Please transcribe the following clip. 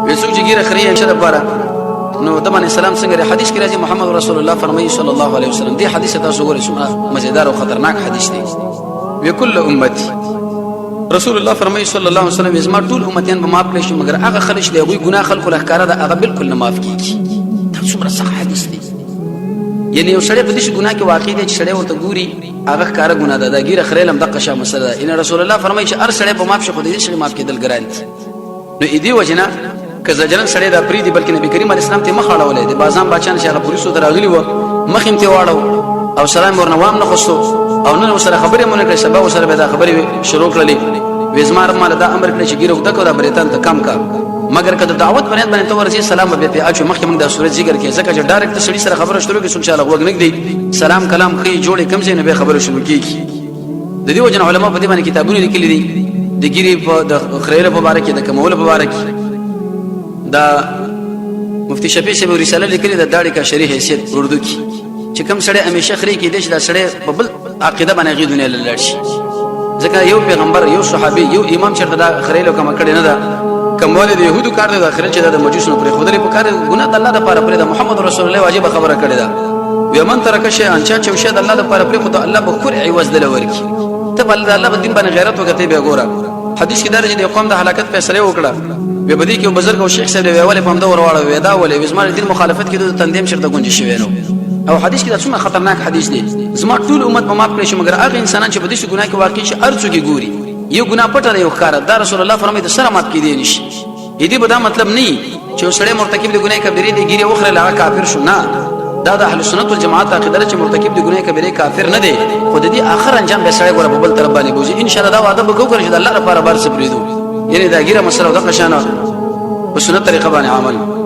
وسوق جيره خريه انشاء بارا نو دمن السلام څنګه حدیث کې راځي محمد رسول الله فرمایي صلی الله علیه وسلم دې حدیث تاسو ګورئ څومره مزیدار او خطرناک حدیث دی وکل امتی رسول الله فرمایي صلی الله علیه وسلم زما ټول امتیان به معاف کړي شي مگر هغه خلک چې دوی ګناه خلکو لهکاره ده هغه بالکل نه معاف کیږي دا څومره صح حدیث دی یعنی یو سړی په دې ګناه کې واقع دی چې سړی ورته ګوري هغه ښکاره ګناه ده دا ګیره خریلم دغه شی مسله ده ان رسول الله فرمایي چې هر سړی په معاف شي خو دې سړی معاف کېدل ګران دي نو دې وجنه که زجرن سړی دا پری دی بلکې نبی کریم علیه السلام ته مخ اړولې دی بازان بچان چې هغه پولیسو دراغلی و مخ هم ته واړو او سلام ورنه وام نه خصو او نن وسره خبرې مونږ کړې سبا وسره به دا خبرې شروع کړلې وزمار مال دا امر کړی چې ګیرو دغه دا بریتان ته کم کا مگر کله دعوت باندې ته ورسې سلام به ته اچو مخ موږ د صورت ذکر کې ځکه چې ډایرکټ سړي سره خبره شروع کې سنچاله وګ نه دی سلام کلام خي جوړې کم څه نه به خبره شروع کیږي د دې وجه علماء په دې باندې کتابونه لیکلي دي د ګيري په د خیره مبارک د کمول مبارک دا مفتی شفیع صاحب رساله لیکلي د داړي کا شریح حیثیت اردو کې چې کوم سړی همیشه خري کې دي چې دا سړی په بل عقیده باندې غي دنیا لاله شي ځکه یو پیغمبر یو صحابي یو امام چې دا خریلو کوم کړي نه دا کمول د يهودو کار دی د اخرت چې د مجوسونو پر خودري په کار ګناه د الله لپاره پر د محمد رسول الله واجب خبره کړي دا ومن ترک شيئا ان چا چې د الله لپاره پر خود الله به خور عوض دل ورکی ته بل الله په دین باندې غیرت وکړي به ګوره حدیث کې درجه د قوم د هلاکت فیصله وکړه به بدی کې بزرګ او شیخ صاحب دی ویواله په همدا ورواړه ودا ولې وزمار دین مخالفت کې د تندیم شرط گونجي شوی نو او حدیث کې دا څومره خطرناک حدیث دی زما ټول امت په معاف کړی شي مگر هغه انسانان چې په دې ګناه کې واقع شي ارڅو کې ګوري یو ګناه پټه دی یو ښکارا دا رسول الله فرمایي د سره مات کې دی نشي دې به دا مطلب نه چې سړی مرتکب دی ګناه کبیره دی ګیره وخره لا کافر شو نه دا د اهل سنت والجماعت عقیده چې مرتکب دی ګناه کبیره کافر نه دی خو دې اخر انجام به سړی ګوره په بل طرف باندې بوزي ان شاء الله دا وعده به وکړي چې الله لپاره بار سپریدو یعنی دا ګیره مسله د قشانه په سنت طریقه باندې عمل